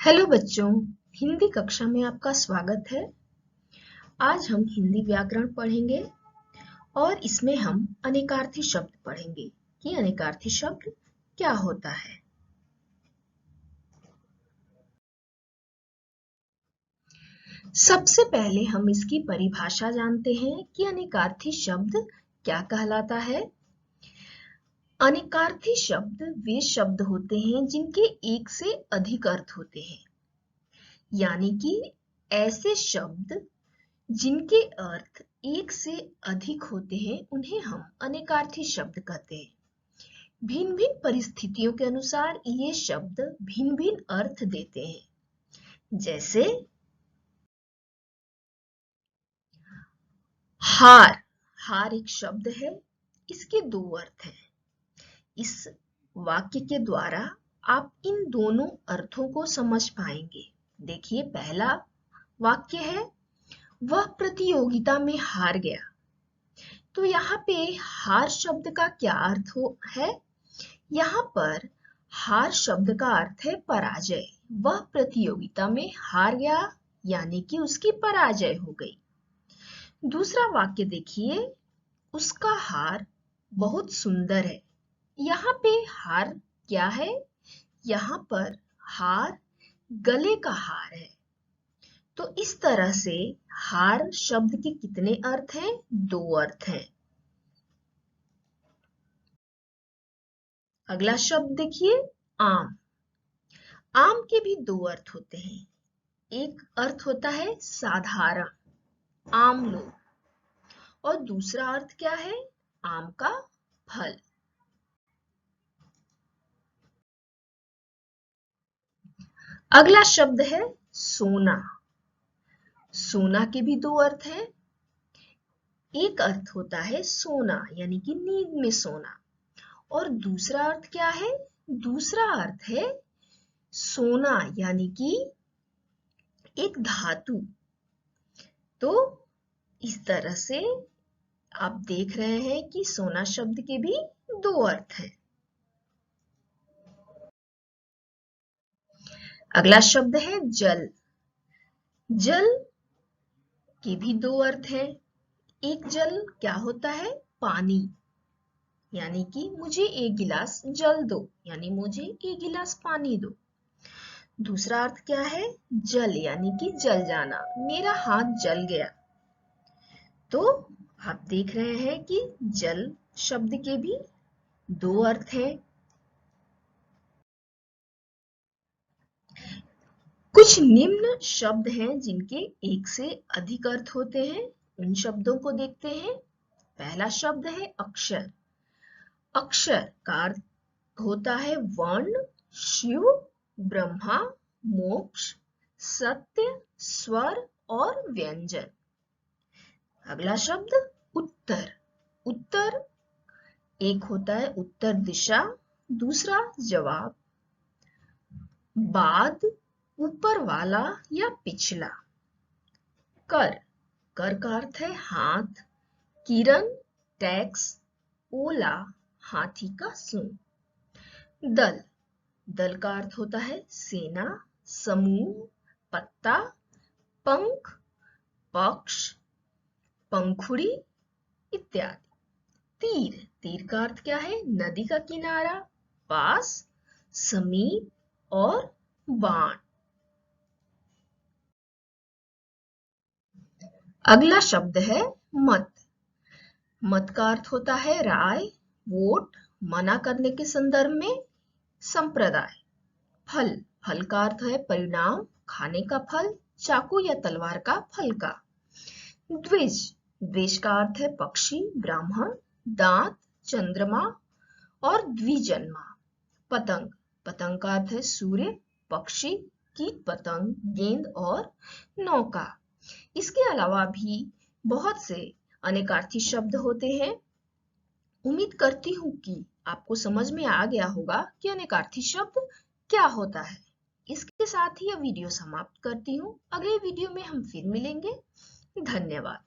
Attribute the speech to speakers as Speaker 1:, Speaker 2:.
Speaker 1: Hello बच्चों, हिंदी कक्षा में आपका स्वागत है। आज हम हिंदी व्याकरण पढ़ेंगे और इसमें हम अनेकार्थी शब्द पढ़ेंगे कि अनेकार्थी शब्द क्या होता है। सबसे पहले हम इसकी परिभाषा जानते हैं कि अनेकार्थी शब्द क्या कहलाता है। अनेकार्थी शब्द वे शब्द होते हैं जिनके एक से अधिक अर्थ होते हैं, यानी कि ऐसे शब्द जिनके अर्थ एक से अधिक होते हैं उन्हें हम अनेकार्थी शब्द कहते हैं। भिन्न भिन्न परिस्थितियों के अनुसार ये शब्द भिन्न भिन्न अर्थ देते हैं। जैसे हार। हार एक शब्द है, इसके दो अर्थ हैं। इस वाक्य के द्वारा आप इन दोनों अर्थों को समझ पाएंगे। देखिए, पहला वाक्य है वह प्रतियोगिता में हार गया। तो यहाँ पे हार शब्द का क्या अर्थ है? यहाँ पर हार शब्द का अर्थ है पराजय। वह प्रतियोगिता में हार गया यानी कि उसकी पराजय हो गई। दूसरा वाक्य देखिए, उसका हार बहुत सुंदर है। यहाँ पे हार क्या है? यहाँ पर हार गले का हार है। तो इस तरह से हार शब्द के कितने अर्थ हैं? दो अर्थ हैं। अगला शब्द देखिए, आम। आम के भी दो अर्थ होते हैं। एक अर्थ होता है साधारण, आम लो, और दूसरा अर्थ क्या है? आम का फल। अगला शब्द है सोना। सोना के भी दो अर्थ हैं। एक अर्थ होता है सोना यानी कि नींद में सोना, और दूसरा अर्थ क्या है? दूसरा अर्थ है सोना यानी कि एक धातु। तो इस तरह से आप देख रहे हैं कि सोना शब्द के भी दो अर्थ हैं। अगला शब्द है जल। जल के भी दो अर्थ हैं। एक जल क्या होता है? पानी, यानी कि मुझे एक गिलास जल दो, यानी मुझे एक गिलास पानी दो। दूसरा अर्थ क्या है? जल यानी कि जल जाना, मेरा हाथ जल गया। तो आप देख रहे हैं कि जल शब्द के भी दो अर्थ हैं। कुछ निम्न शब्द हैं जिनके एक से अधिक अर्थ होते हैं। उन शब्दों को देखते हैं। पहला शब्द है अक्षर। अक्षर का अर्थ होता है वर्ण, शिव, ब्रह्मा, मोक्ष, सत्य, स्वर और व्यंजन। अगला शब्द उत्तर। उत्तर एक होता है उत्तर दिशा, दूसरा जवाब, बाद, ऊपर वाला या पिछला। कर। कर का अर्थ है हाथ, किरण, टैक्स, ओला, हाथी का सूंड। दल। दल का अर्थ होता है सेना, समूह, पत्ता, पंख, पक्ष, पंखुड़ी इत्यादि। तीर। तीर का अर्थ क्या है? नदी का किनारा, पास, समीप और बाण। अगला शब्द है मत। मत का अर्थ होता है राय, वोट, मना करने के संदर्भ में संप्रदाय। फल। फल का अर्थ है परिणाम, खाने का फल, चाकू या तलवार का फल का। द्विज। द्विज का अर्थ है पक्षी, ब्राह्मण, दांत, चंद्रमा और द्विजन्मा। पतंग। पतंग का अर्थ है सूर्य, पक्षी, कीट पतंग, गेंद और नौका। इसके अलावा भी बहुत से अनेकार्थी शब्द होते हैं। उम्मीद करती हूँ कि आपको समझ में आ गया होगा कि अनेकार्थी शब्द क्या होता है। इसके साथ ही यह वीडियो समाप्त करती हूँ। अगले वीडियो में हम फिर मिलेंगे। धन्यवाद।